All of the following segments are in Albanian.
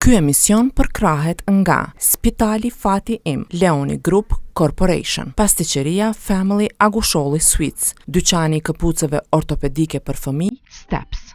Ky emision përkrahet nga Spitali Fati Im, Leoni Group Corporation, pasticceria Family Agusholli Sweets, dyqani i këpucëve ortopedike për fëmijë, Steps.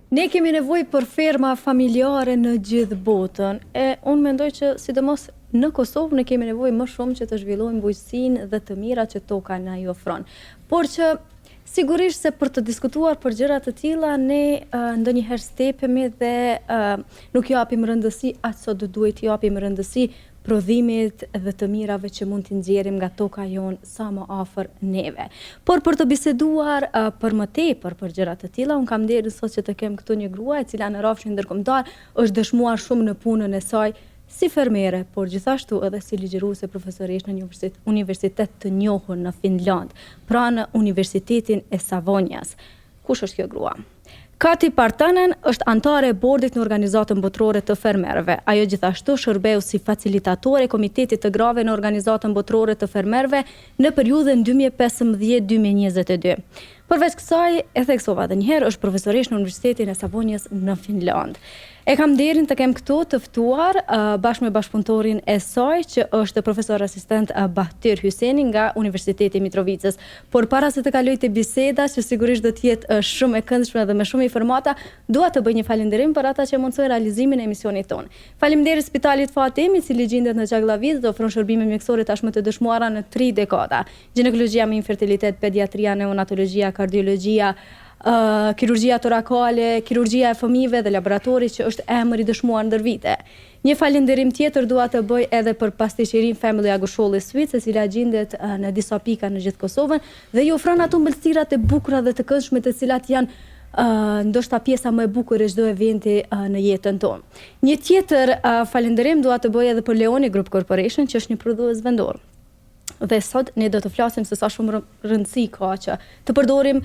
Ne kemi nevojë për ferma familjare në gjithë botën, e unë mendoj që sidomos në Kosovë ne kemi nevojë më shumë që të zhvillojmë bujqësinë dhe të mirat që toka na i ofron. Por që sigurisht se për të diskutuar për gjëra të tilla ne ndonjëherë stepemi dhe nuk japim rëndësi aq sa do duhet t'i japim rëndësi prodhimit dhe të mirave që mund t'i nxjerrim nga toka jonë sa më afër neve. Por për të biseduar për më tepër për gjëra të tilla, unë kam nderin sot që të kem këtu një grua e cila në rrafshin ndërkombëtar është dëshmuar shumë në punën e saj si fermere, por gjithashtu edhe si ligjëruese profesoresh në një universitet të njohur në Finland, pra në Universitetin e Savonjas. Kush është kjo grua? Kati Partanen është antare e bordit në Organizatën Boterore të Fermereve. Ajo gjithashtu shërbeu si facilitatore e Komitetit të Grave në Organizatën Boterore të Fermereve në periudhën 2015-2022. Përveç kësaj, e theksova edhe një herë, është profesoresh në Universitetin e Savonjas në Finland. E kam nderin të kem këtu të ftuar bashkë me bashkëpunëtorin e saj, që është profesor asistent Bahtir Hyseni nga Universiteti i Mitrovicës. Por para se të kaloj te biseda, që sigurisht do të jetë shumë e këndshme dhe me shumë informata, dua të bëj një falënderim për ata që mundsojnë realizimin e emisionit tonë. Faleminderit Spitalit Fati Im, i cili gjendet në Xhallaviz dhe ofron shërbime mjekësore tashmë të dëshmuara në 3 dekada. Ginekologjia me infertilitet, pediatria, neonatologjia, kardiologjia, kirurgjia torakale, kirurgjia e fëmijëve dhe laboratori që është emër i dëshmuar ndër vite. Një falënderim tjetër dua të bëj edhe për pasticcerin Family Agusholli Sweets, e cila gjendet në disa pika në gjithë Kosovën dhe i ofron ato mbështirat e bukura dhe të këndshme të cilat janë ndoshta pjesa më e bukur e çdo eventi në jetën tonë. Një tjetër falënderim dua të bëj edhe për Leoni Group Corporation, që është një prodhues vendor. Dhe sot ne do të flasim se sa shumë rëndësi ka që të përdorim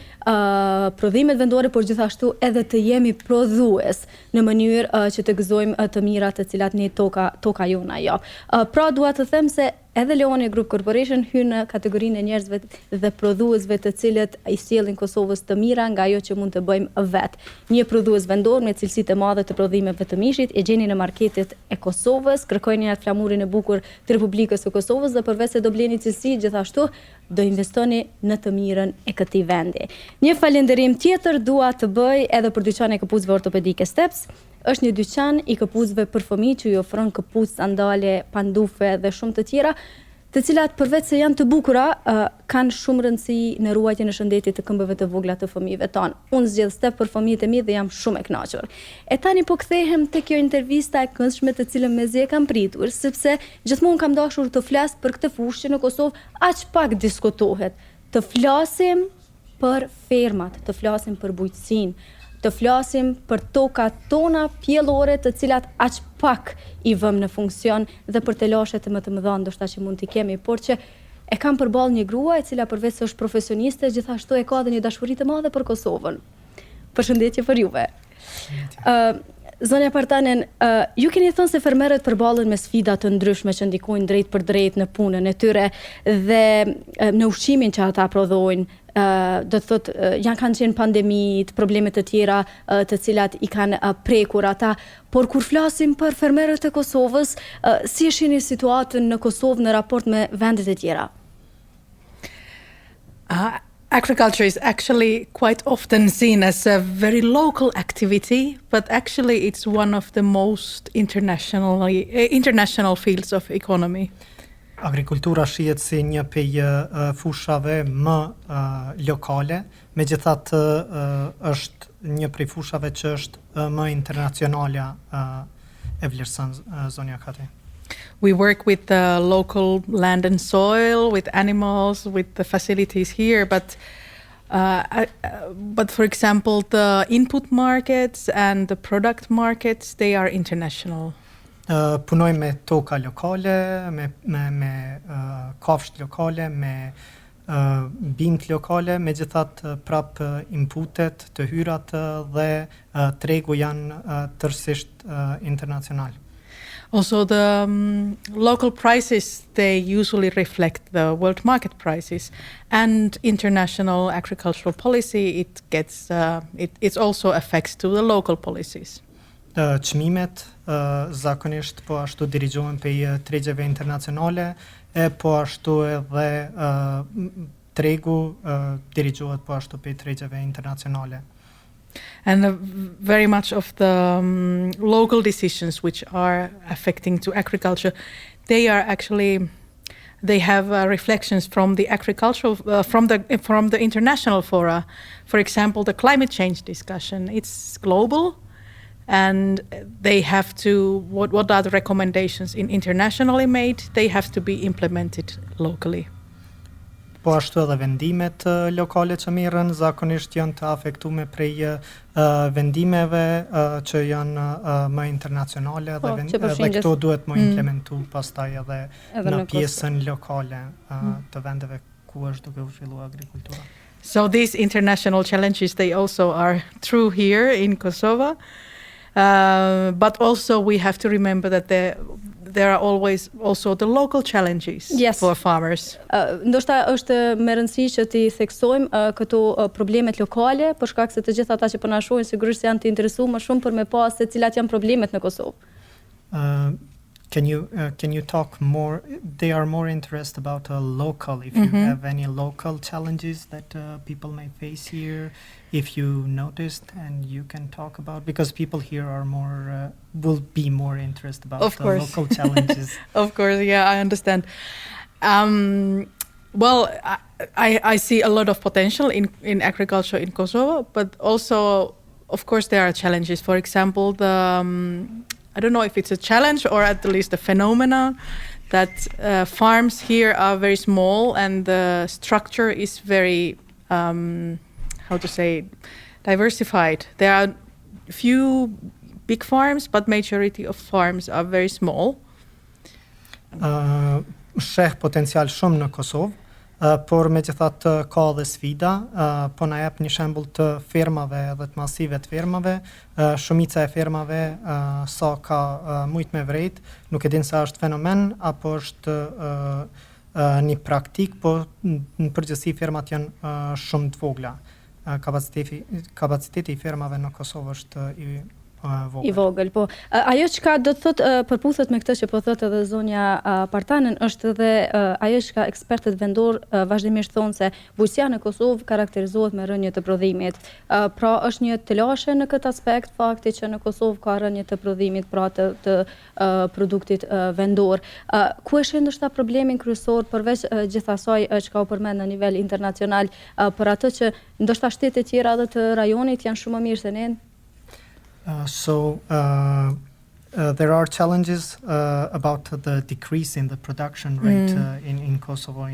prodhimet vendore, por gjithashtu edhe të jemi prodhues në mënyrë që të gëzojmë të mirat të cilat ne toka jona jap. Pra dua të them se edhe Leoni Group Corporation hyn në kategorinë e njerëzve dhe prodhuesve të cilët i sjellin Kosovës të mira nga ajo që mund të bëjmë vet. Një prodhues vendor me cilësi të mëdha të prodhimeve të mishit e gjeni në marketet e Kosovës, kërkojeni atë flamurin e bukur të Republikës së Kosovës dhe përveç se do bleni cilësi, gjithashtu do investoni në të mirën e këtij vendi. Një falënderim tjetër dua të bëj edhe për dyqanin e këpucëve ortopedike Steps. Është një dyqan i këpucëve për fëmijë që i ofron këpucë, sandale, pandufe dhe shumë të tjera, të cilat përveç se janë të bukura, kanë shumë rëndësi në ruajtjen e shëndetit të këmbëve të vogla të fëmijëve tanë. Unë zgjedh Step për fëmijët e mi dhe jam shumë e kënaqur. E tani po kthehem te kjo intervista e këndshme të cilën mezi e kam pritur, sepse gjithmonë kam dashur të flas për këtë fushë që në Kosovë aq pak diskutohet. Të flasim për fermat, të flasim për bujqësinë, të flasim për tokat tona pjellore të cilat aq pak i vëmë në funksion dhe për telashet më të mëdha ndoshta që mund t'i kemi, por që e kam përballë një grua e cila përveç se është profesioniste, gjithashtu e ka edhe një dashuri të madhe për Kosovën. Përshëndetje për juve. Zonja Partanen, ju keni thënë se fermerët përballen me sfida të ndryshme që ndikojnë drejt për drejt në punën e tyre dhe në ushqimin që ata prodhojnë. Do të thotë janë kanë qenë pandemit, probleme të tjera të cilat i kanë prekur ata, por kur flasim për fermerët e Kosovës, si e shihni situatën në Kosovë në raport me vendet e tjera? Agriculture is actually quite often seen as a very local activity, but actually it's one of the most international fields of economy. Agrikultura shihet si një prej fushave më lokale, megjithatë është një prej fushave që është më internacionale e vlerëson zonja Kati. We work with the local land and soil, with animals, with the facilities here, but for example, the input markets and the product markets, they are international. Punojmë me toka lokale, me kafshë lokale, me bimt lokale, megjithatë prap inputet, të hyrat dhe tregu janë tërësisht internacional. Also, the local prices, they usually reflect the world market prices, and international agricultural policy, it also affects to the local policies. Çmimet zakonisht po ashtu dirigjohen prej tregjeve internacionale, po ashtu edhe tregu dirigjohet po ashtu prej tregjeve internacionale. And very much of the local decisions which are affecting to agriculture, they have reflections from the agricultural, from the international fora. For example, the climate change discussion, it's global, and they have to, what are the recommendations internationally made, they have to be implemented locally. Po ashtu edhe vendimet lokale që merren zakonisht janë të afektuar prej vendimeve që janë më internacionale dhe këto duhet më implementu pastaj edhe në pjesën lokale të vendeve ku është duke u zhvilluar agrikultura. So these international challenges, they also are true here in Kosovo, but also we have to remember that there are always also the local challenges for farmers. Ndoshta është më rëndësishme që ti theksojmë këto problemet lokale, për shkak se të gjithë ata që po na shohin sigurisht janë të interesuar më shumë për me pas se cilat janë problemet në Kosovë. Can you talk more? They are more interested about local. If you have any local challenges that people may face here, if you noticed, and you can talk about, because people here are will be more interested about the local challenges. Of course, yeah, I understand. Well, I see a lot of potential in agriculture in Kosovo, but also, of course, there are challenges. For example, I don't know if it's a challenge or at least a phenomenon that farms here are very small and the structure is very, diversified. There are few big farms, but majority of farms are very small. Sheh potencial shumë në Kosovë, por megjithatë ka dhe sfida, po na jep një shembull të fermave dhe të masive të fermave. Shumica e fermave sa ka shumë me vrejt, nuk e din sa është fenomen apo është një praktik, po në përgjithësi fermat janë shumë të vogla. Kapaciteti I fermave në Kosovë është I vogël, po. Ajo që ka do të thot përputhet me këtë që po thot edhe zonja Partanen është edhe ajo që ka ekspertët vendor vazhdimisht thonë se bujqësia në Kosovë karakterizohet me rënje të prodhimit. Pra është një të lashe në këtë aspekt fakti që në Kosovë ka rënje të prodhimit, pra të produktit vendor. Ku është ndoshta problemin kryesor përveç gjithasaj që ka u përmend në nivel internacional për atë që ndoshta shtete tjera edhe të rajonit janë shumë më mirë se ne? There are challenges about the decrease in the production rate in Kosovo,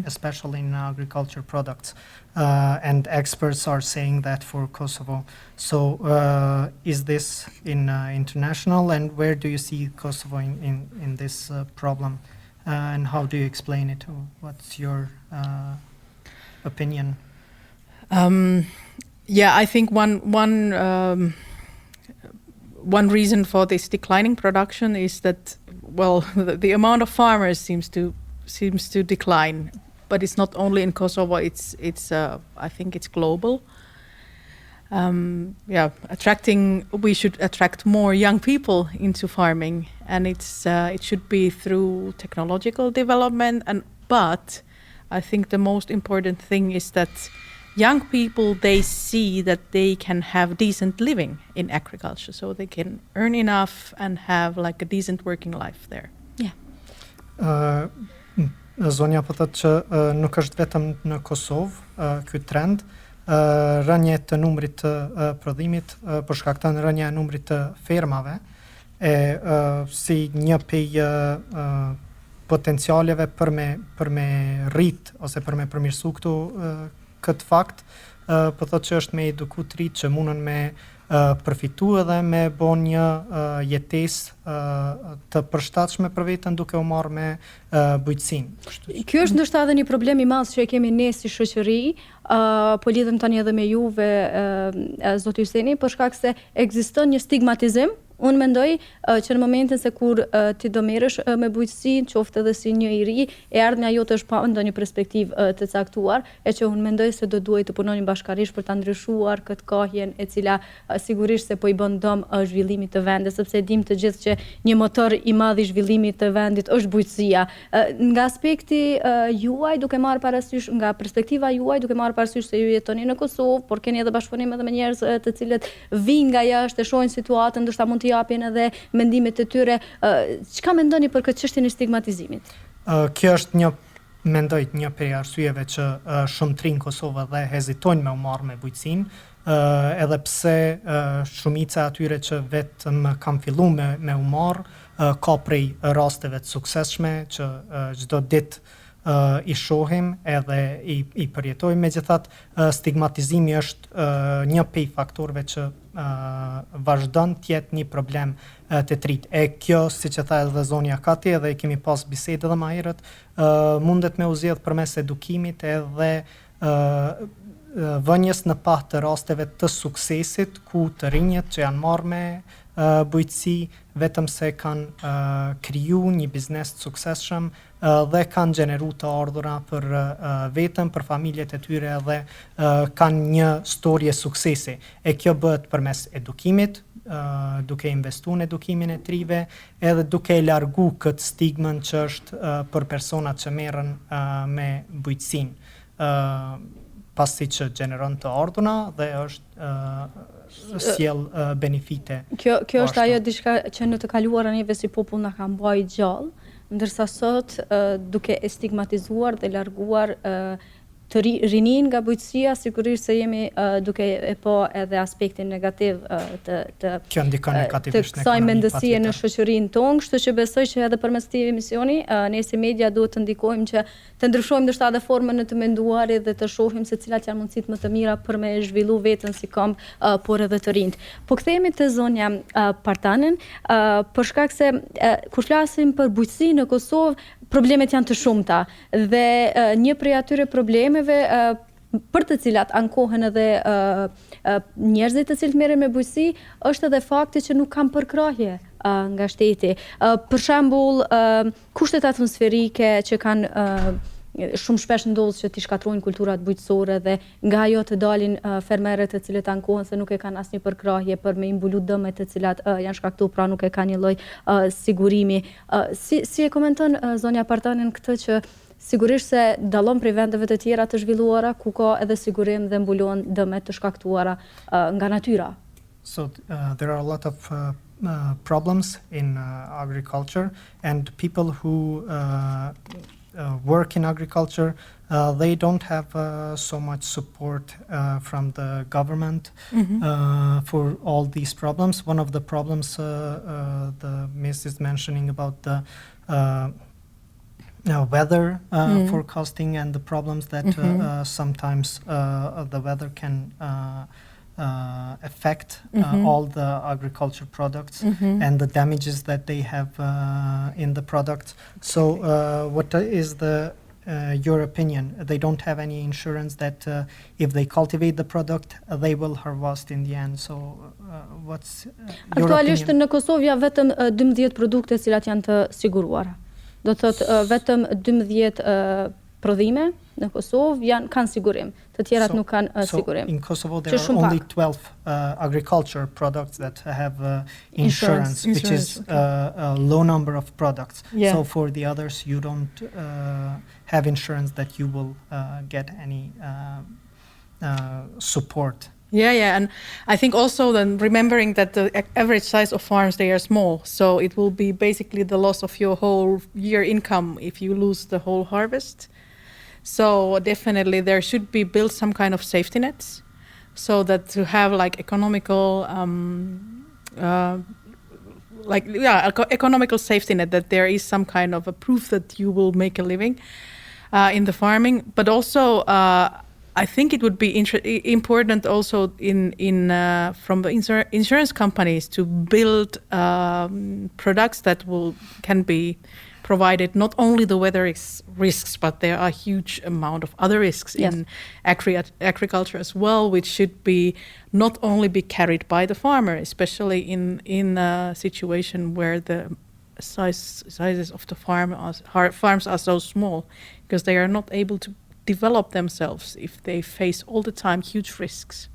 especially in agriculture products. And experts are saying that for Kosovo. So is this in international, and where do you see Kosovo in this problem? And how do you explain it? What's your opinion? Yeah, I think one reason for this declining production is that, well, the amount of farmers seems to decline, but it's not only in Kosovo. It's I think it's global. We should attract more young people into farming, and it should be through technological development. But I think the most important thing is that young people, they see that they can have decent living in agriculture, so they can earn enough and have like a decent working life there. Yeah. Zonja po thotë që nuk është vetëm në Kosovë ky trend, rënje të numrit të prodhimit për shkak të rënja e numrit të fermave si një prej potencialeve për me rrit ose për me përmirësu këto këtë fakt, po thotë që është me eduku të rinj që mundën me përfitu edhe me bon një jetesë të përshtatshme për veten duke u marrë me bujqësinë. Ky është ndoshta edhe një problem i madh që e kemi ne si shoqëri, po lidhem tani edhe me juve, zoti Hyseni, për shkak se ekziston një stigmatizim. Unë mendoj që në momentin se kur ti do merresh me bujqësinë, qoftë edhe si një i ri, e ardhmja jote është pa ndonjë perspektivë të caktuar, e që unë mendoj se do duhet të punoni bashkërisht për ta ndryshuar këtë kahjen, e cila sigurisht se po i bën dëm zhvillimit të vendit, sepse dim të gjithë që një motor i madh i zhvillimit të vendit është bujqësia. Nga aspekti juaj, duke marrë parasysh, nga perspektiva juaj, duke marrë parasysh se ju jetoni në Kosovë, por keni edhe bashkëpunim edhe me njerëz të cilët vijnë nga jashtë, e shohin situatën, ndoshta mund të japin edhe mendimet e tyre. Çka mendoni për këtë çështjen e stigmatizimit? Kjo është mendoj një prej arsyeve që shumë të rinj Kosovë dhe hezitojnë me u marrë me bujqësinë, edhe pse shumica atyre që vetëm kam filluar me u marrë, ka prej rasteve të suksesshme që çdo ditë i shohim edhe i përjetojmë. Megjithatë, stigmatizimi është një prej faktorëve që vazhdon të jetë një problem të trit. E kjo, siç e tha edhe zonja Kati, edhe kemi pas bisedë edhe më herët, mundet me u zgjedh përmes edukimit edhe vënjes në pah të rasteve të suksesit ku të rinjët që janë marrë me bujqësi vetëm se kanë kriju një biznes të suksesshëm dhe kanë gjeneru të ardhura për vetëm, për familjet e tyre dhe kanë një storje suksesi. E kjo bëhet përmes edukimit, duke investu në edukimin e trive, edhe duke largu këtë stigmën që është për personat që merren me bujqësinë. Pasi që gjeneron të ardhuna dhe është sjell benefite. Kjo është ajo diçka që në të kaluarën neve si popull na ka mbajtur gjallë, ndërsa sot duke e stigmatizuar dhe larguar të rinin nga bujqësia, sigurisht se jemi duke e po edhe aspektin negativ të kësaj mendësie në shoqërinë tonë, kështu që besoj që edhe përmes këtij emisioni ne si media duhet të ndikojmë që të ndryshojmë ndoshta edhe formën e të menduarit dhe të shohim se cilat janë mundësitë më të mira për me zhvillu veten si komb, por edhe të rinjt. Po kthehemi te zonja Partanen, për shkak se kur flasim për bujqësi në Kosovë, problemet janë të shumta dhe një prej atyre problemeve për të cilat ankohen edhe njerëzit të cilët merren me bujqësi është edhe fakti që nuk kanë përkrahje nga shteti. Për shembull, kushtet atmosferike që kanë shumë shpesh ndodh që t'i shkatrojnë kulturat bujqësore dhe nga ajo të dalin fermerët të cilët ankohen se nuk e kanë asnjë përkrahje për me imbulu dëmet të cilat janë shkaktuar, pra nuk e kanë një lloj sigurimi. Si e komenton zonja Partanen këtë që sigurisht se dallon prej vendeve të tjera të zhvilluara ku ka edhe sigurim dhe mbulon dëmet të shkaktuara nga natyra? So there are a lot of problems in agriculture, and people who work in agriculture, they don't have so much support from the government for all these problems. One of the problems the Miss is mentioning about the weather forecasting and the problems that sometimes the weather can affect all the agriculture products and the damages that they have in the products. So what is your opinion? They don't have any insurance that if they cultivate the product, they will harvest in the end. So what's your Aktualisht opinion? në Kosovë janë vetëm 12 produkte të cilat janë të siguruara. Do të thotë vetëm 12 prodhime në Kosovë kanë sigurim, të tjerat nuk kanë sigurim. So in Kosovo there are only 12 agriculture products that have insurance, which is a low number of products. Yeah. So for the others you don't have insurance that you will get any support. Yeah, and I think also then remembering that the average size of farms, they are small, so it will be basically the loss of your whole year income if you lose the whole harvest. So definitely there should be built some kind of safety nets, so that to have like economical economical safety net, that there is some kind of a proof that you will make a living in the farming. But also I think it would be important also from the insurance companies to build products that can be provided not only the weather risks, but there are a huge amount of other risks in agriculture as well, which should be not only be carried by the farmer, especially in a situation where the sizes of the farms are so small, because they are not able to develop themselves if they face all the time huge risks.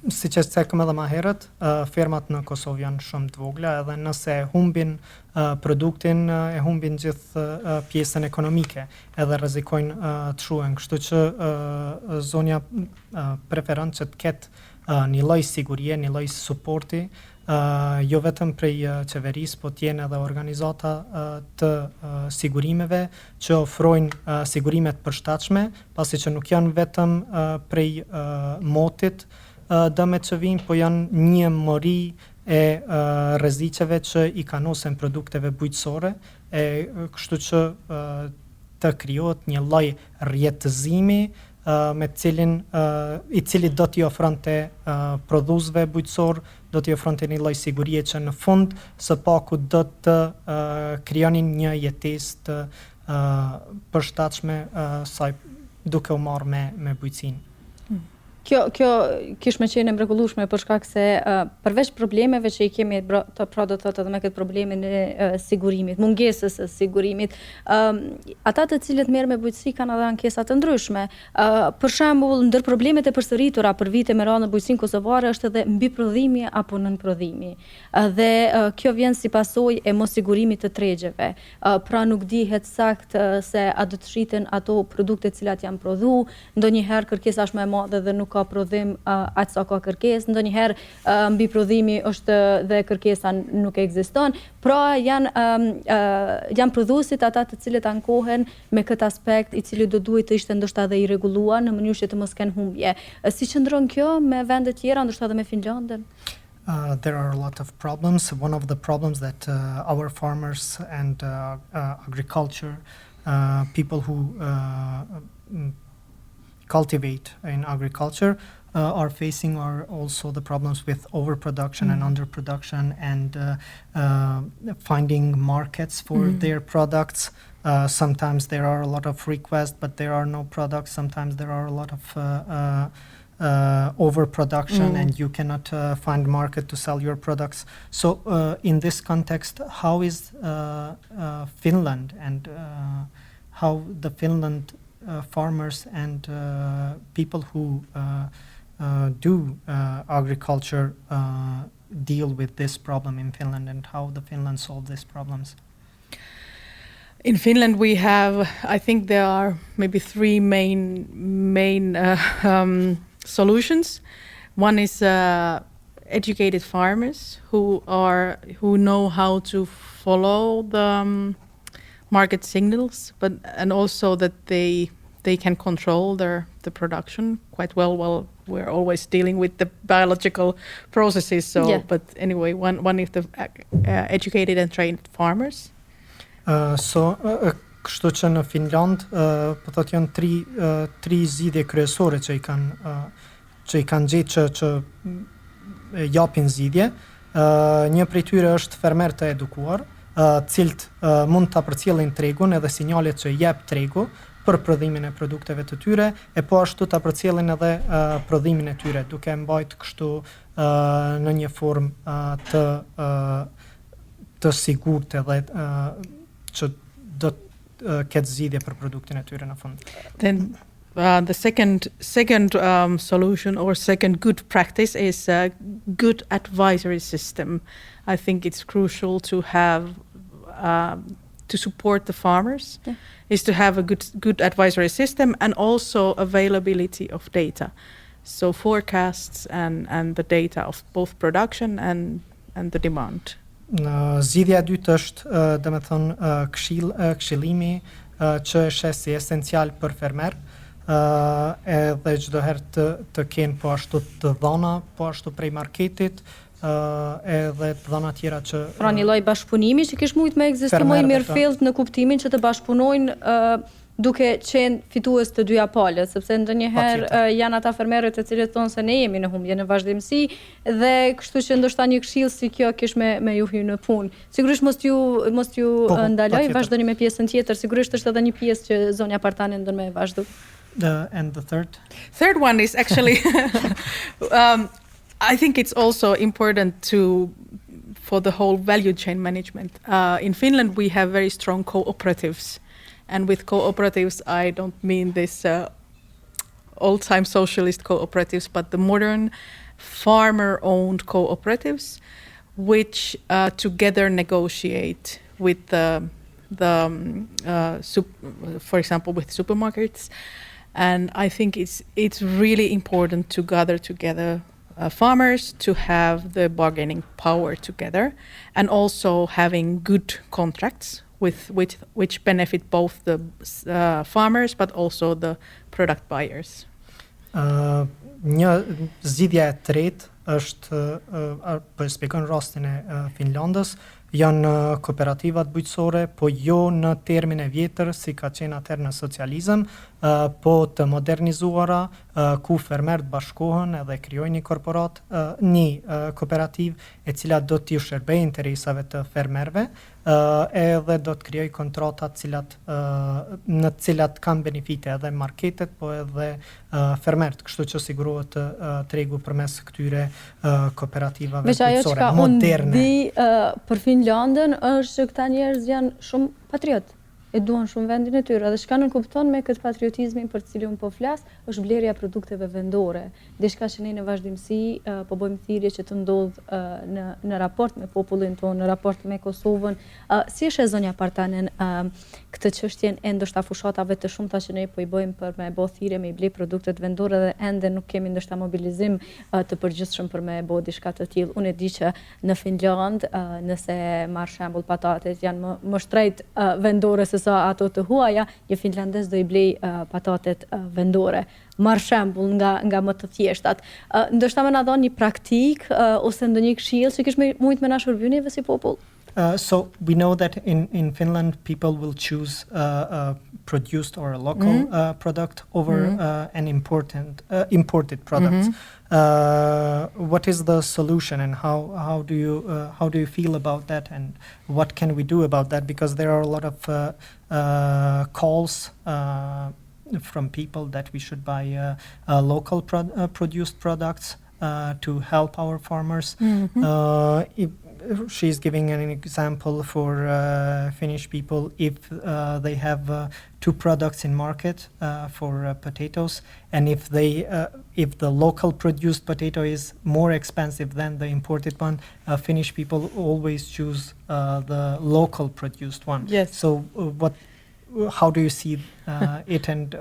Si që cekëm edhe ma herët, fermat në Kosovë janë shumë të vogla edhe nëse humbin produktin, e humbin gjithë pjesën ekonomike edhe rrezikojnë të shuhen. Kështu që zonja preferon që të ketë një lloj sigurie, një lloj suporti, jo vetëm prej qeverisë, po t'jenë edhe organizata të sigurimeve që ofrojnë sigurime të përshtatshme, pasi që nuk janë vetëm prej motit dëmet që vinë, po janë një mori e rreziqeve që i kanosen produkteve bujqësore, kështu që të krijohet një lloj rjetëzimi me i cili do t'i ofronte prodhuesve bujqësor, do t'i ofronte një lloj sigurie që në fund së paku do të krijonin një jetesë të përshtatshme saj duke u marrë me bujqësinë. Kjo kish me qenë mrekullueshme për shkak se përveç problemeve që i kemi pra do të thotë edhe me këtë problemin e sigurimit, mungesës së sigurimit, ata të cilët merren me bujqësi kanë edhe ankesa të ndryshme. Për shembull, ndër problemet e përsëritura për vite me radhë në bujqësinë kosovare është edhe mbiprodhimi apo nënprodhimi. Dhe kjo vjen si pasojë e mosigurimit të tregjeve. Pra nuk dihet sakt se a do të shiten ato produkte të cilat janë prodhuar, ndonjëherë kërkesa është më e madhe dhe nuk ka prodhim aq sa ka kërkesë, ndonjëherë mbi prodhimi është dhe kërkesa nuk ekziston. Pra janë prodhuesit ata të cilët ankohen me këtë aspekt i cili do duhet të ishte ndoshta edhe i rregulluar në mënyrë që të mos kenë humbje. Si qëndron kjo me vende tjera, ndoshta edhe me Finlandën? There are a lot of problems. One of the problems that our farmers and agriculture, people who cultivate in agriculture are facing are also the problems with overproduction and underproduction and finding markets for their products. Sometimes there are a lot of requests, but there are no products. Sometimes there are a lot of overproduction and you cannot find market to sell your products. So in this context, how is Finland and how the Finland farmers and people who do agriculture deal with this problem in Finland, and how the Finland solve these problems? In Finland we have, I think there are maybe three main solutions. One is educated farmers who know how to follow the market signals, and also that they can control the production quite well. Well, we're always dealing with the biological processes, so yeah. But anyway, one is the educated and trained farmers. Kështu që në Finland, po thotë janë tri zgjidhje kryesore që i kanë gjetë që japin zgjidhje. Një prej tyre është fermer të edukuar, cilët mund ta përcjellin tregun edhe sinjalet që jep tregu për prodhimin e produkteve të tyre, e po ashtu ta përcjellin edhe prodhimin e tyre, duke mbajtur kështu në një formë të sigurt edhe që do ketë zgjidhje për produktin e tyre në fund. Then the second solution or second good practice is a good advisory system. I think it's crucial to have to support the farmers, is to have a good advisory system and also availability of data. So forecasts and the data of both production and the demand. Zgjidhja e dytë është domethënë këshillimi që është si esencial për fermer, edhe çdo herë të kenë po ashtu të dhëna, po ashtu prej marketit, edhe të dhëna tjera që pra një lloj bashkëpunimi që kish mujt me ekzistojë më i mirëfillt në kuptimin që të bashkëpunojnë duke qenë fitues të dyja palët, sepse ndonjëherë janë ata fermerët të cilët thonë se ne jemi në humbje në vazhdimsi dhe kështu që ndoshta një këshill si kjo kish me ju hyrë në punë. Sigurisht mos ju ndaloj, vazhdoni me pjesën tjetër, sigurisht është edhe një pjesë që zonja Partanen do me vazhdu. And the third? Third one is actually, I think it's also important for the whole value chain management. In Finland, we have very strong cooperatives. And with cooperatives, I don't mean this old-time socialist cooperatives, but the modern farmer-owned cooperatives, which together negotiate with for example, with supermarkets. And I think it's really important to gather together farmers to have the bargaining power together, and also having good contracts which benefit both the farmers but also the product buyers. Një zgjidhje e tretë është, po shpjegon rastin e Finlandës, janë kooperativat bujqësore, po jo në termin e vjetër si ka qenë atëherë në socializëm, po të modernizuara, ku fermerët bashkohen edhe krijojnë një kooperativ e cila do t'i shërbejë interesave të fermerëve, edhe do të krijojë kontrata në të cilat kanë benefite edhe marketet, po edhe fermerët, kështu që sigurohet tregu përmes këtyre kooperativave bujqësore moderne. Veç ajo që ka unë di për Finlandën është që këta njerëz janë shumë patriot. E duan shumë vendin e tyre, dhe çka nuk kupton me këtë patriotizmin për të cilin unë po flas, është vlerja e produkteve vendore. Diçka që ne në vazhdimsi po bëjmë thirrje që të ndodh në raport me popullin tonë, në raport me Kosovën. Si është zonja Partanen këtë çështjen e ndoshta fushatave të shumta që ne po i bëjmë për me bë thirrje me i ble produktet vendore dhe ende nuk kemi ndoshta mobilizim të përgjithshëm për me bë diçka të tillë. Unë e di që në Finland, nëse marr shembull patatet janë më shtrejt vendore se sa ato të huaja, një finlandez do i blej patatet vendore. Marr shembull nga më të thjeshtat. Ndoshta më na dhoni një praktik ose ndonjë këshill që kish mujt me na shërby neve si popull. So we know that in Finland people will choose a produced or a local product over an imported product. What is the solution, and how do you feel about that, and what can we do about that? Because there are a lot of calls from people that we should buy local produced products to help our farmers. She's giving an example for Finnish people. If they have two products in market for potatoes, and if the local produced potato is more expensive than the imported one, Finnish people always choose the local produced one. Yes. So how do you see it, and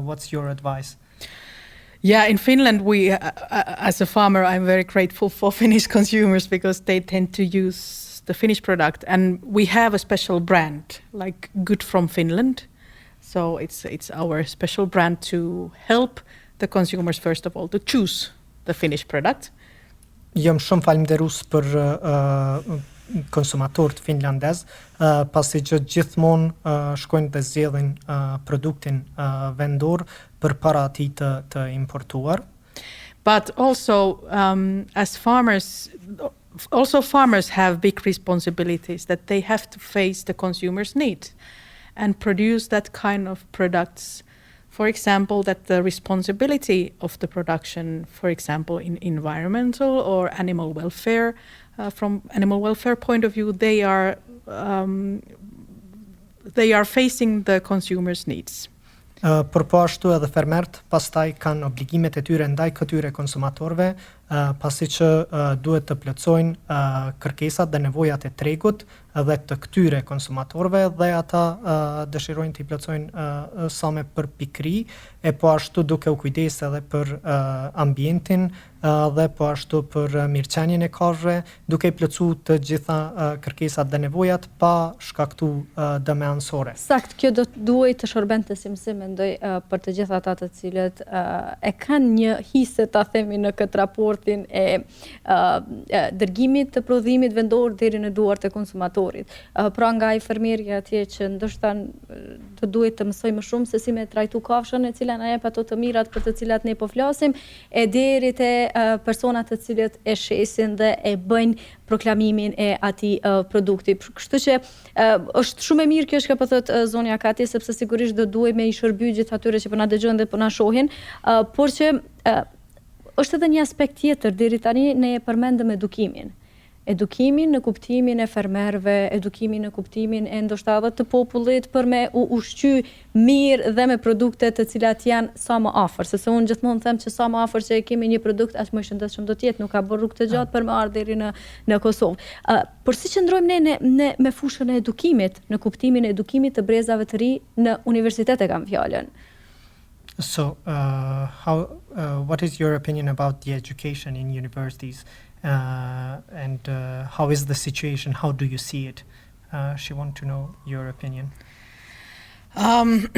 what's your advice? Yeah, in Finland, we, as a farmer, I'm very grateful for Finnish consumers because they tend to use the Finnish product, and we have a special brand, like Good from Finland. So it's our special brand to help the consumers, first of all, to choose the Finnish product. Jam shumë falënderues për konsumatorët finlandez, pasi që gjithmonë shkojnë dhe zgjedhin produktin vendor përpara atij të importuar. But also, as farmers, farmers have big responsibilities that they have to face the consumer's need and produce that kind of products. For example, that the responsibility of the production, for example, in environmental or animal welfare, from animal welfare point of view, they are facing the consumer's needs. Por po ashtu edhe fermerët pastaj kanë obligimet e tyre ndaj këtyre konsumatorëve, pasi që duhet të plotësojnë kërkesat dhe nevojat e tregut dhe të këtyre konsumatorëve, dhe ata dëshirojnë të i plotësojnë sa më përpikëri, e po ashtu duke u kujdesur edhe për ambientin dhe po ashtu për mirëqenien e kafshëve, duke i plotësuar të gjitha kërkesat dhe nevojat pa shkaktuar dëme anësore. Sakt, kjo duhet të shërbente si mësim, mendoj, për të gjitha ata të cilët e kanë një hise, ta themi, në këtë raport transportin e dërgimit të prodhimit vendor deri në duart e konsumatorit. Pra nga i fermerja atje që ndoshta të duhet të mësoj më shumë se si me trajtu kafshën e cila na jep ato të mirat për të cilat ne po flasim, e deri te personat të cilët e shesin dhe e bëjnë proklamimin e atij produkti. Kështu që është shumë e mirë kjo që po thot zonja Kati, sepse sigurisht do duhet me i shërby gjithë atyre që po na dëgjojnë dhe po na shohin, por që është edhe një aspekt tjetër, deri tani ne e përmendëm edukimin. Edukimin në kuptimin e fermerëve, edukimin në kuptimin e ndoshta edhe të popullit për me u ushqy mirë dhe me produkte të cilat janë sa më afër, sepse unë gjithmonë them që sa më afër që e kemi një produkt, aq më i shëndetshëm do të jetë, nuk ka bërë rrugë të gjatë për me ardhur deri në Kosovë. Por si qëndrojmë ne me fushën e edukimit, në kuptimin e edukimit të brezave të ri në universitet e kam fjalën. So, what is your opinion about the education in universities? And how is the situation? How do you see it? She wants to know your opinion. I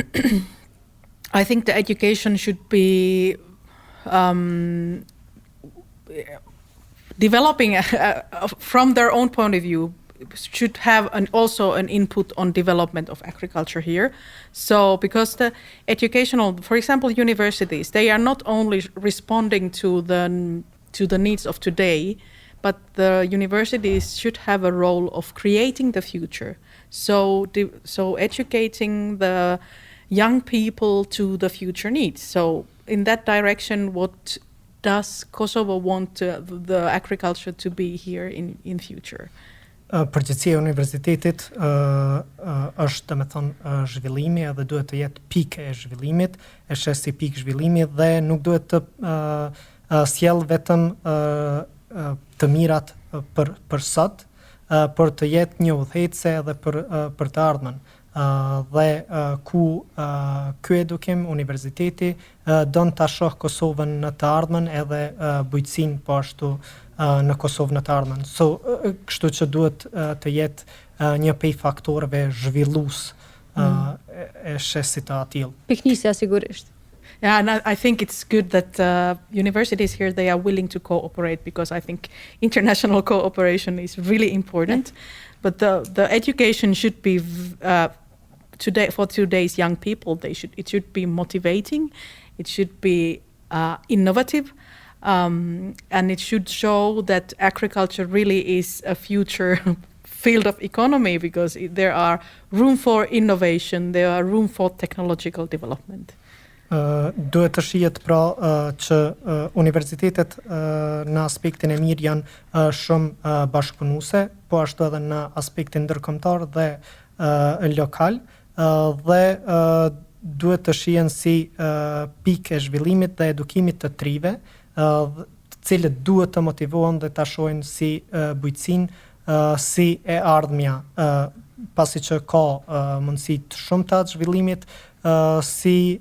think the education should be developing from their own point of view, should have also an input on development of agriculture here. So because the educational, for example, universities, they are not only responding to the needs of today, but the universities should have a role of creating the future. So educating the young people to the future needs. So in that direction, what does Kosovo want the agriculture to be here in future? Përgjithësia e universitetit është, domethënë, zhvillimi, edhe duhet të jetë pikë e zhvillimit, e shes si pikë zhvillimi dhe nuk duhet të sjell vetëm të mirat për sot, por të jetë një udhëhecse edhe për të ardhmen. Dhe ku ky edukim, universiteti, don ta shoh Kosovën në të ardhmen edhe bujqësinë po ashtu në Kosovë në të ardhmen. So, kështu që duhet të jetë një prej faktorëve zhvillues e shesit të atill. Piknisja sigurisht. Yeah, and I think it's good that universities here, they are willing to cooperate, because I think international cooperation is really important. But the education should be today for today's young people. It should be motivating. It should be innovative. And it should show that agriculture really is a future field of economy, because there are room for innovation, there are room for technological development. Duhet të shihet pra që universitetet në aspektin e mirë janë shumë bashkëpunuese, po ashtu edhe në aspektin ndërkombëtar dhe lokal, dhe duhet të shihen si pikë e zhvillimit dhe edukimit të trive, të cilët duhet të motivohen dhe ta shohin si bujqësinë si e ardhmja, pasi që ka mundësi të shumta të zhvillimit, si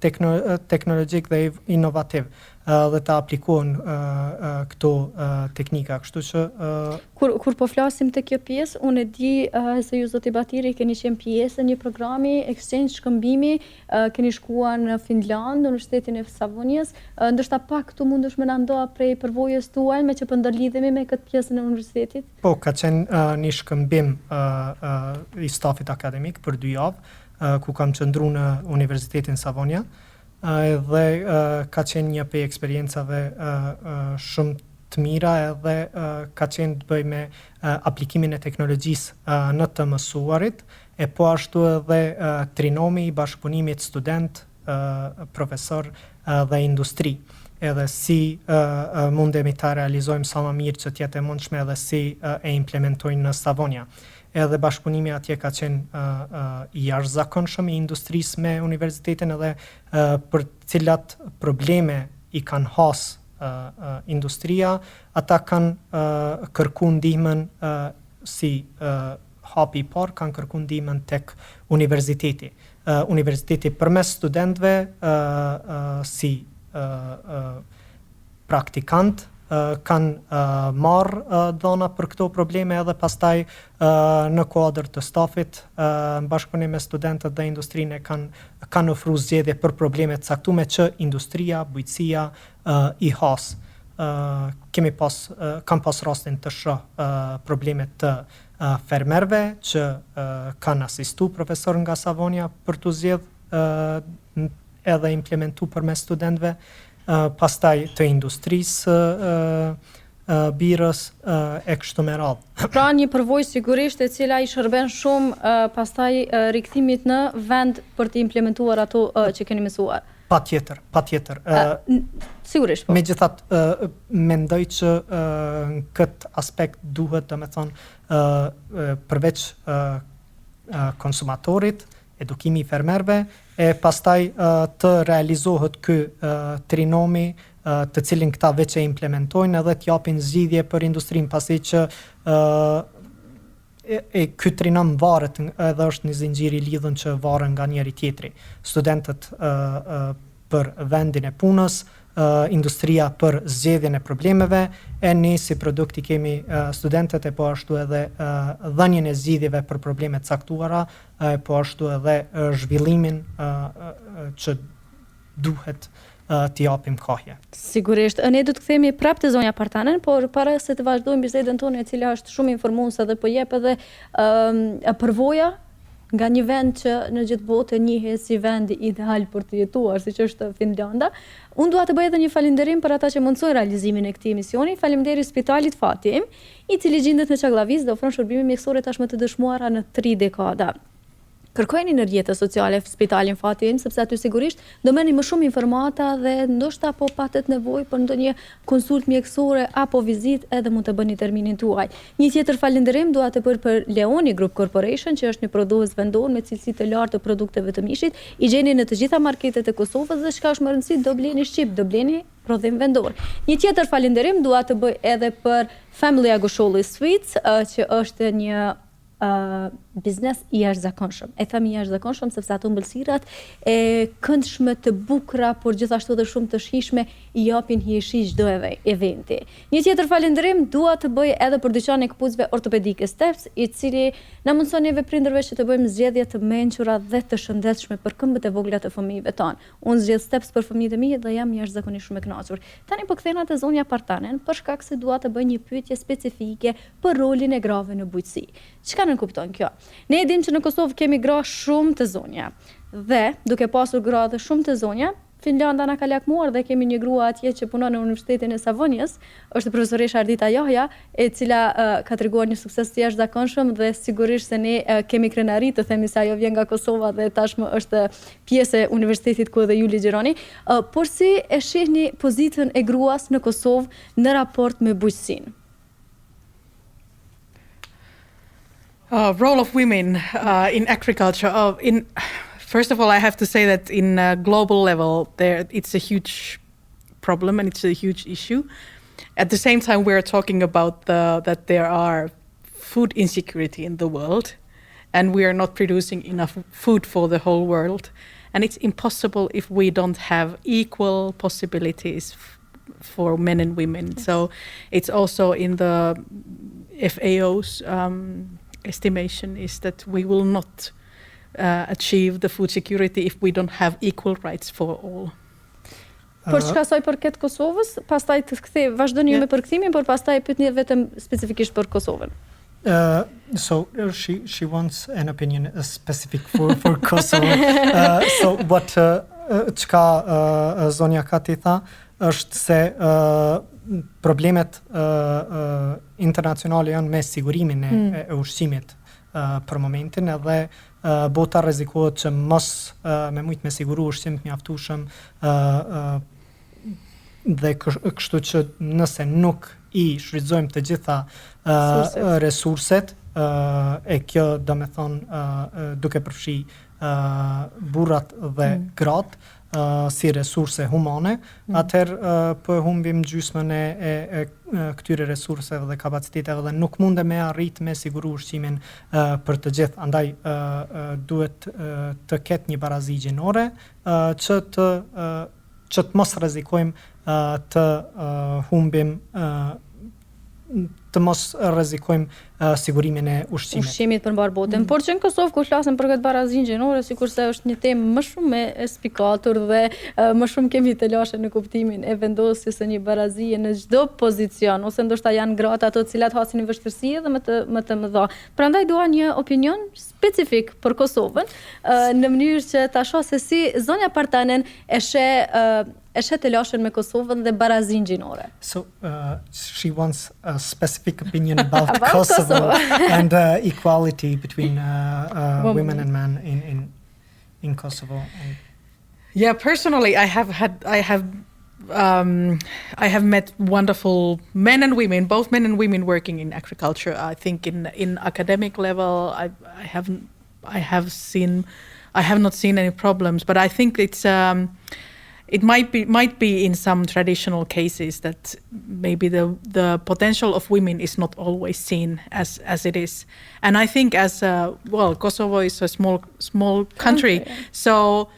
teknologjik dhe inovativ, dhe të aplikohen këto teknika. Kështu që kur po flasim të kjo pjesë, unë e di se ju zoti Batiri keni qenë pjesë një programi exchange shkëmbimi, keni shkuar në Finland, në Universitetin e Savonjes, ndoshta pak këtu mundesh më na ndoa prej përvojës tuaj me që po ndërlidhemi me këtë pjesën e universitetit? Po, ka qenë një shkëmbim i stafit akademik për 2 javë, ku kam qëndru në Universitetin Savonja, dhe ka qenë një prej eksperiencave shumë të mira, edhe ka qenë të bëj me aplikimin e teknologjisë në të mësuarit, e po ashtu edhe trinomi i bashkëpunimit student, profesor dhe industri, edhe si mundemi ta realizojmë sa më mirë që t'jetë e mundshme, edhe si e implementojnë në Savonja. Edhe bashkëpunimi atje ka qenë i jashtëzakonshëm i industrisë me universitetin, edhe për cilat probleme i kanë has industria, ata kanë kërku ndihmën si hapi i parë, kanë kërku ndihmën tek universiteti. Universiteti përmes studentëve si praktikant kanë marrë dhëna për këto probleme, edhe pastaj në kuadër të stafit, në bashkëpunim me studentët dhe industrinë kanë ofruar zgjedhje për probleme të caktuara që industria, bujqësia i has. kam pas rastin të shoh problemet të fermerëve që kanë asistu profesor nga Savonia për të zgjedh edhe implementu përmes studentëve, pastaj të industrisë birës e kështu me radhë. Pra një përvojë sigurisht e cila I shërben shumë pastaj rikthimit në vend për të implementuar ato që keni mësuar. Patjetër. Sigurisht po. Megjithatë, mendoj që në këtë aspekt duhet, domethënë, përveç konsumatorit, edukimi I fermerëve, e pastaj të realizohet ky trinomi të cilin këta veç e implementojnë edhe të japin zgjidhje për industrinë, pasi që ky trinom varet edhe është një zinxhir I lidhur që varen nga njëri tjetri. Studentët për vendin e punës, industria për zgjedhjen e problemeve, e ne si produkt I kemi studentët e po ashtu edhe dhënien e zgjidhjeve për probleme të caktuara, e po ashtu edhe zhvillimin që duhet të japim kohje. Sigurisht, ne do të kthehemi prapë te zonja Partanen, por para se të vazhdojmë bisedën tonë e cila është shumë informuese dhe po jep edhe përvoja nga një vend që në gjithë botën njihet si vendi ideal për të jetuar, siç është Finlanda. Unë dua të bëj edhe një falënderim për ata që mundsojnë realizimin e këtij emisioni. Faleminderit Spitalit Fati Im, I cili gjendet në Çallaviz dhe ofron shërbime mjekësore tashmë të dëshmuara në 3 dekada. Kërkojeni në rrjetet sociale Spitalin Fati Im, sepse aty sigurisht do merrni më shumë informata dhe ndoshta po patet nevojë për ndonjë konsult mjekësore apo vizitë edhe mund të bëni terminin tuaj. Një tjetër falënderim dua të bëj për Leoni Group Corporation, që është një prodhues vendor me cilësi të lartë të produkteve të mishit. I gjeni në të gjitha marketet e Kosovës dhe çka është më rëndësi, do bleni shqip, do bleni prodhim vendor. Një tjetër falënderim dua të bëj edhe për Familjare Sweets, që është një biznes I jashtëzakonshëm. E them I jashtëzakonshëm sepse ato ëmbëlsirat e këndshme të bukura, por gjithashtu edhe shumë të shijshme I japin hijeshi çdo eventi. Një tjetër falënderim dua të bëj edhe për dyqanin e këpucëve ortopedike Steps, I cili na mundson neve prindërve që të bëjmë zgjedhje të mençura dhe të shëndetshme për këmbët e vogla të fëmijëve tanë. Unë zgjedh Steps për fëmijët e mi dhe jam jashtëzakonisht shumë e kënaqur. Tani po kthehena te zonja Partanen për shkak se dua të bëj një pyetje specifike për rolin e grave në bujqësi. Çka në kupton kjo? Ne e dim që në Kosovë kemi gra shumë të zonja dhe duke pasur gra dhe shumë të zonja, Finlanda na ka lakmuar dhe kemi një grua atje që punon në Universitetin e Savonjës, është profesoresha Ardita Jahja, e cila ka treguar një sukses të jashtëzakonshëm dhe sigurisht se ne kemi krenari të themi se ajo vjen nga Kosova dhe tashmë është pjesë e universitetit ku edhe ju ligjeroni, por si e shihni pozitën e gruas në Kosovë në raport me bujqësinë? Role of women in agriculture. First of all, I have to say that in a global level, it's a huge problem and it's a huge issue. At the same time, we're talking about that there are food insecurity in the world, and we are not producing enough food for the whole world. And it's impossible if we don't have equal possibilities for men and women. Yes. So it's also in the FAO's estimation is that we will not achieve the food security if we don't have equal rights for all. Por çka soi përket Kosovës, pastaj të vazhdoni ju me përkthimin, por pastaj pyetni vetëm specifikisht për Kosovën. So she wants an opinion specific for Kosovo. So what çka zonja Kati tha është se problemet internacionale janë me sigurimin e ushqimit për momentin, edhe bota rrezikohet që mos me mujt me siguru ushqim të mjaftueshëm, dhe kështu që nëse nuk I shfrytëzojmë të gjitha resurset, e kjo do me thonë duke përfshi burrat dhe gratë, si resurse humane, atëherë po humbim gjysmën e këtyre resurseve dhe kapaciteteve dhe nuk mundem me arrit me siguru ushqimin për të gjithë. Andaj duhet të ketë një barazi gjinore që të mos rrezikojmë të humbim, të mos rrezikojmë sigurimin e ushqimit. Ushqimit për mbar botën. Por që në Kosovë kur flasim për këtë barazinë gjinore, sikurse është një temë më shumë e spikatur dhe më shumë kemi të lashe në kuptimin e vendosjes së një barazie në çdo pozicion, ose ndoshta janë gratë ato të cilat hasin një vështirësi edhe më të mëdha. Prandaj dua një opinion specifik për Kosovën, në mënyrë që ta shoh se si zonja Partanen e sheh të lashën me Kosovën dhe barazinë gjinore. So she wants a specific opinion about Kosovo and equality between women and men in Kosovo. Yeah, personally, I have met wonderful men and women, both men and women working in agriculture. I think in academic level, I have not seen any problems, but I think it might be in some traditional cases that maybe the potential of women is not always seen as it is. And I think Kosovo is a small country, so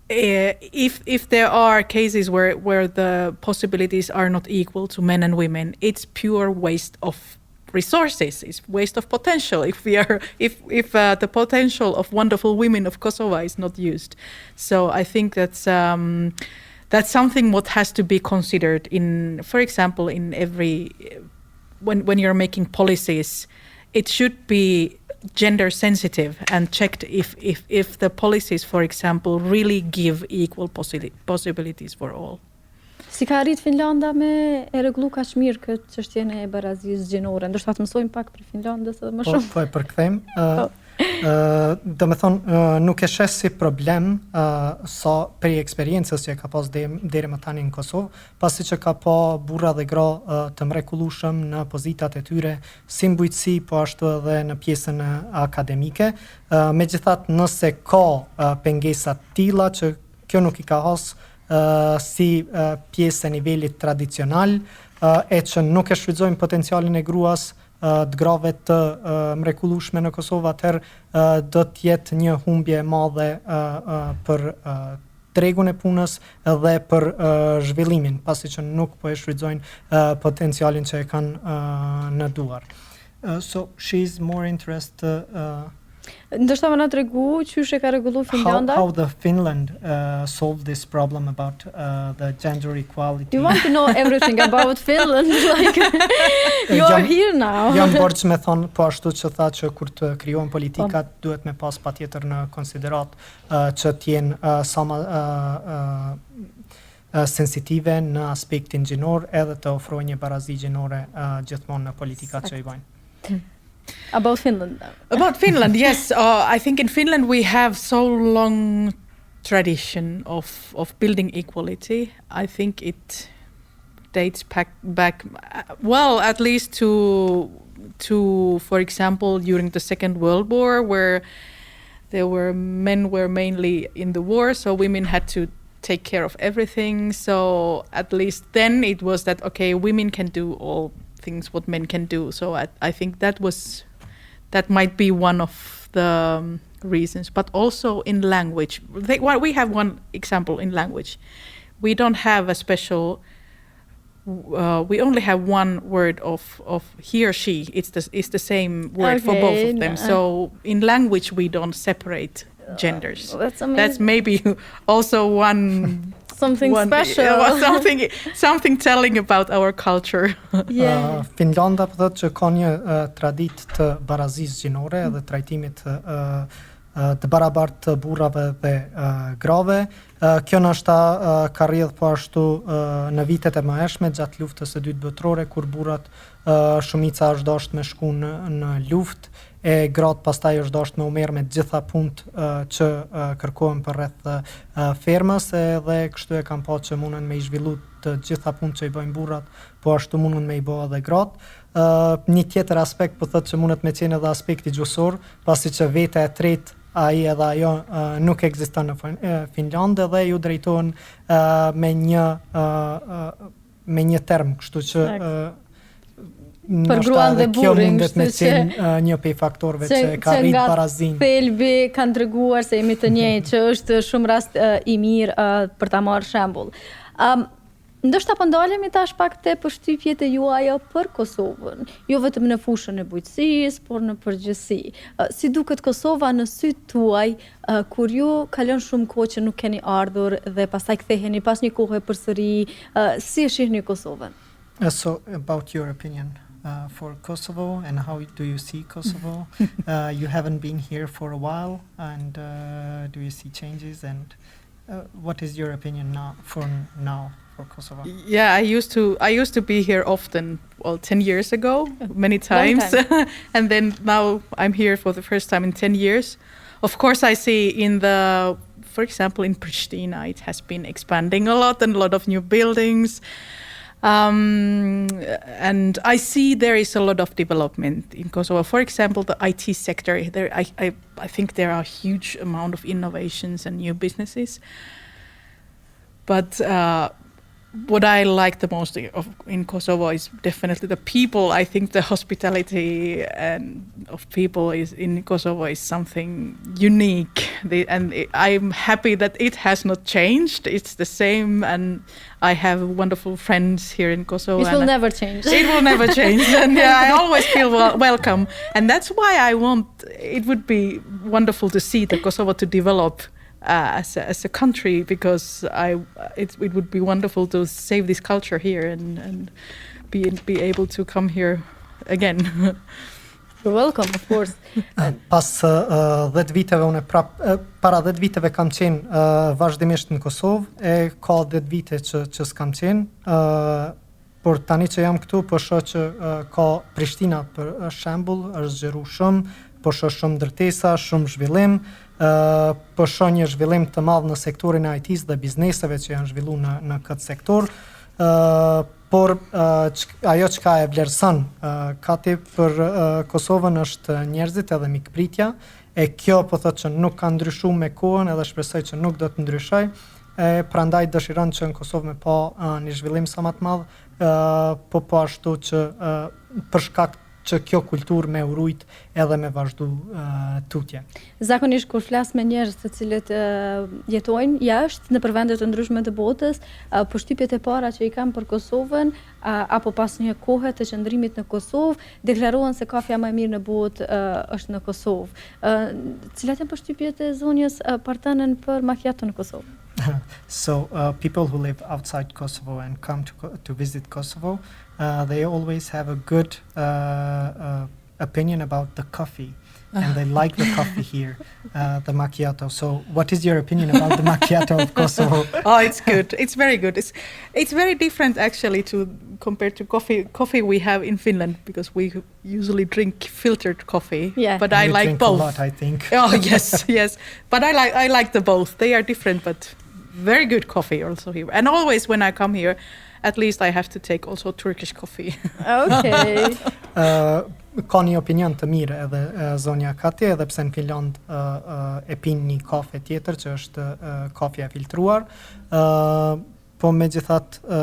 if there are cases where the possibilities are not equal to men and women, it's pure waste of resources, it's waste of potential if the potential of wonderful women of Kosovo is not used. So I think that's something what has to be considered in, for example, in every when you're making policies, it should be gender sensitive and checked if the policies, for example, really give equal possibilities for all. Si ka arrit Finlanda me e rregullu kaq mirë këtë çështjen e barazisë gjinore? Ndoshta të mësojmë pak për Finlandës edhe më shumë. Po e përkthejmë. Do me thonë, nuk e shes si problem sa për eksperiencës që e ka pas deri më tani në Kosovë, pasi që ka pa burra dhe gra të mrekullueshëm në pozitat e tyre, si mbujtësi, po ashtu edhe në pjesën akademike. Megjithatë, nëse ka pengesa të tilla që kjo nuk i ka hasë si pjesë e nivelit tradicional, e që nuk e shfrytëzojmë potencialin e gruas të grave të mrekullueshme në Kosovë, atëherë do të jetë një humbje e madhe për tregun e punës dhe për zhvillimin, pasi që nuk po e shfrytëzojnë potencialin që e kanë në duar. So she's more interested Ndoshta më na tregu çysh e ka rregulluar Finlanda? How the Finland solved this problem about the gender equality. You want to know everything about Finland? Like, you're here now. Jam borç me thonë po ashtu që tha që kur të krijohen politikat duhet me pas patjetër në konsiderat që të jenë sa më sensitive në aspektin gjinor edhe të ofrojnë një barazi gjinore gjithmonë në politikat që i bëjnë. About Finland. About Finland, yes. I think in Finland we have so long tradition of building equality. I think it dates back well, at least to for example during the Second World War, where men were mainly in the war, so women had to take care of everything. So at least then it was that okay, women can do all things what men can do. So I think that might be one of the reasons. But also in language, we have one example in language. We don't have a special. We only have one word of he or she. It's the same word for both of them. So in language we don't separate genders. That's amazing. That's maybe also one. Something special. Something telling about our culture. Yeah. Finlanda po thotë që ka një traditë të barazisë gjinore dhe trajtimit të barabartë të burrave dhe grave. Kjo ndoshta ka rrjedh po ashtu në vitet e mëhershme gjatë luftës së dytë botërore, kur burrat shumica është dashur me shku në luftë, e gratë pastaj është dashur me u merr me të gjitha punët që kërkohen për rreth fermës, edhe kështu e kanë pasur që mundën me i zhvillu të gjitha punët që i bëjnë burrat, po ashtu mundën me i bëjë edhe gratë. Një tjetër aspekt po thotë që mundet me qenë edhe aspekti gjuhësor, pasi që veta e tretë ai edhe ajo nuk ekziston në Finlandë dhe ju drejtohen me një term, kështu që për gruan dhe burrin, kështu që një prej faktorëve që ka rrit barazinë. Thelbi kanë treguar se jemi të njëjtë, që është shumë rast i mirë për ta marrë shembull. Ndoshta po ndalemi tash pak te përshtypjet e juaja për Kosovën, jo vetëm në fushën e bujqësisë, por në përgjithësi. Si duket Kosova në sytë tuaj, kur ju kalon shumë kohë që nuk keni ardhur dhe pastaj ktheheni pas një kohe përsëri, si e shihni Kosovën? So, about your opinion for Kosovo and how do you see Kosovo? You haven't been here for a while, and do you see changes? And what is your opinion now for Kosovo? Yeah, I used to be here often, 10 years ago, many times. And then now I'm here for the first time in 10 years. Of course, I see for example, in Pristina, it has been expanding a lot and a lot of new buildings. And I see there is a lot of development in Kosovo. For example, the IT sector, I think there are a huge amount of innovations and new businesses. But what I like the most in Kosovo is definitely the people. I think the hospitality of people in Kosovo is something unique. I'm happy that it has not changed. It's the same, and I have wonderful friends here in Kosovo. It will never change. It will never change. And I always feel welcome. And that's why it would be wonderful to see the Kosovo to develop as a country, because it would be wonderful to save this culture here and be able to come here again. You're welcome, of course. Pas 10 viteve, para 10 viteve kam qenë vazhdimisht në Kosovë, ka 10 vite që s'kam qenë, por tani që jam këtu, po shoh që ka Prishtina për shembull, është zgjeru shumë, po shoh shumë ndërtesa, shumë zhvillim, po shoh një zhvillim të madh në sektorin e IT-s dhe bizneseve që janë zhvilluar në këtë sektor, por ajo çka e vlerëson Kati për Kosovën është njerëzit edhe mikpritja, e kjo po thotë që nuk ka ndryshuar me kohën edhe shpresoj që nuk do të ndryshoj, prandaj dëshiron që në Kosovë me pa një zhvillim sa më të madh, po ashtu që për shkak që kjo kulturë me urujt edhe me vazhdu tutje. Zakonisht kur flas me njerëz të cilët jetojnë jashtë në vende të ndryshme të botës, përshtypjet e para që i kanë për Kosovën apo pas një kohe të qëndrimit në Kosovë, deklarohen se kafja më e mirë në botë është në Kosovë. Cilat janë përshtypjet e zonjës Partanen për macchiato në Kosovë? So people who live outside Kosovo and come to visit Kosovo, they always have a good opinion about the coffee, and they like the coffee here, the macchiato. So what is your opinion about the macchiato of Kosovo? Oh, it's good. It's very good. It's very different actually compared to coffee we have in Finland, because we usually drink filtered coffee. Yeah. But I like both. A lot, I think. Oh yes. But I like the both. They are different, but very good coffee also here. And always when I come here, at least I have to take also Turkish coffee. Okay. Ka një opinion të mirë edhe zonja Kati, edhe pse në Finland e pin një kafe tjetër që është kafja filtruar, po megjithatë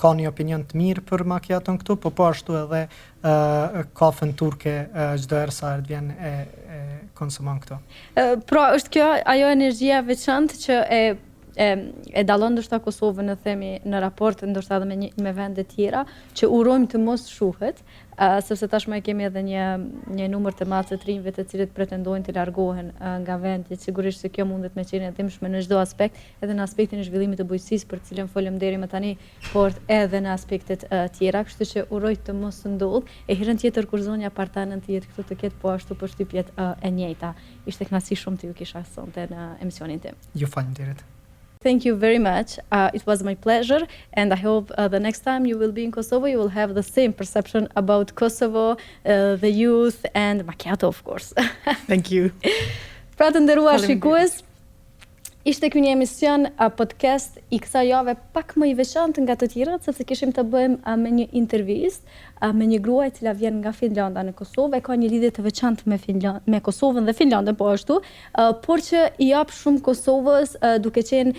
ka një opinion të mirë për macchiaton këtu, po ashtu edhe kafen turke çdo herë sa vjen e konsumon këtu. Pra është kjo ajo energjia veçantë që e dallon ndoshta Kosovën në raport ndoshta edhe me vende tjera, që urojmë të mos shuhet, sepse tashmë kemi edhe një numër të madh të rinjve të cilët pretendojnë të largohen nga vendi. Sigurisht se kjo mundet me qenë e dhimbshme në çdo aspekt, edhe në aspektin e zhvillimit të bujqësisë për të cilën folëm deri më tani, por edhe në aspektet tjera, kështu që uroj të mos ndodh. E herën tjetër kur zonja Partanen të jetë këtu të ketë po ashtu përshtypjet e njëjta. Ishte kënaqësi shumë të ju kisha sonte në emisionin tim. Ju faleminderit. Thank you very much. It was my pleasure, and I hope the next time you will be in Kosovo, you will have the same perception about Kosovo, the youth, and macchiato, of course. Thank you. Pra të nderuar shikues, ishte ky një emision podcast i kësaj jave pak më i veçantë nga të tjerat, sepse kishim të bëjmë me një intervistë me një grua e cila vjen nga Finlanda në Kosovë, ka një lidhje të veçantë me Kosovën dhe Finlandën po ashtu, por që i jap shumë Kosovës duke qenë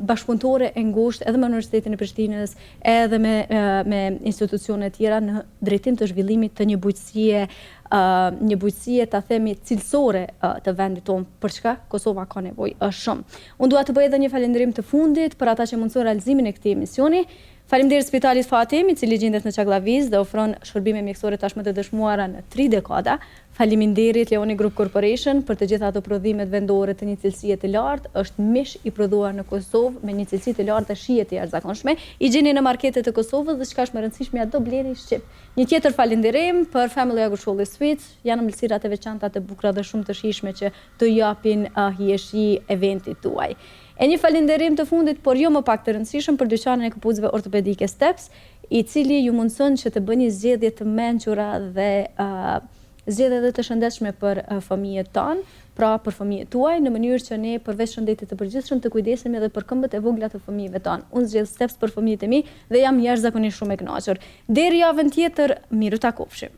bashkëpunëtore e ngushtë edhe me Universitetin e Prishtinës, edhe me institucione tjera në drejtim të zhvillimit të një bujqësie një bujqësie ta themi cilësore të vendit tonë, për çka Kosova ka nevojë është shumë. Unë dua të bëj edhe një falënderim të fundit për ata që mundsuan realizimin e këtij emisioni. Faleminderit Spitalit Fatim, i cili gjendet në Çaklaviz dhe ofron shërbime mjekësore tashmë të dëshmuara në 3 dekada. Faleminderit Leoni Group Corporation për të gjitha ato prodhimet vendore të një cilësie të lartë, është mish i prodhuar në Kosovë me një cilësi të lartë të shije të jashtëzakonshme. I gjeni në marketet e Kosovës dhe çka është më rëndësishme, ato bleni shqip. Një tjetër falënderim për familjare Swiss, janë mbështetërat e veçanta të bukura dhe shumë të shijshme që të japin hijeshi eventit tuaj. E një falënderim të fundit, por jo më pak të rëndësishëm, për dyqanin e këpucëve ortopedike Steps, i cili ju mundson që të bëni zgjedhje të mençura dhe zgjedhje dhe të shëndetshme për fëmijët tanë, pra për fëmijët tuaj, në mënyrë që ne përveç shëndetit të përgjithshëm të kujdesemi edhe për këmbët e vogla të fëmijëve tanë. Unë zgjedh Steps për fëmijët e mi dhe jam jashtëzakonisht shumë e kënaqur. Deri javën tjetër, miru takofshim.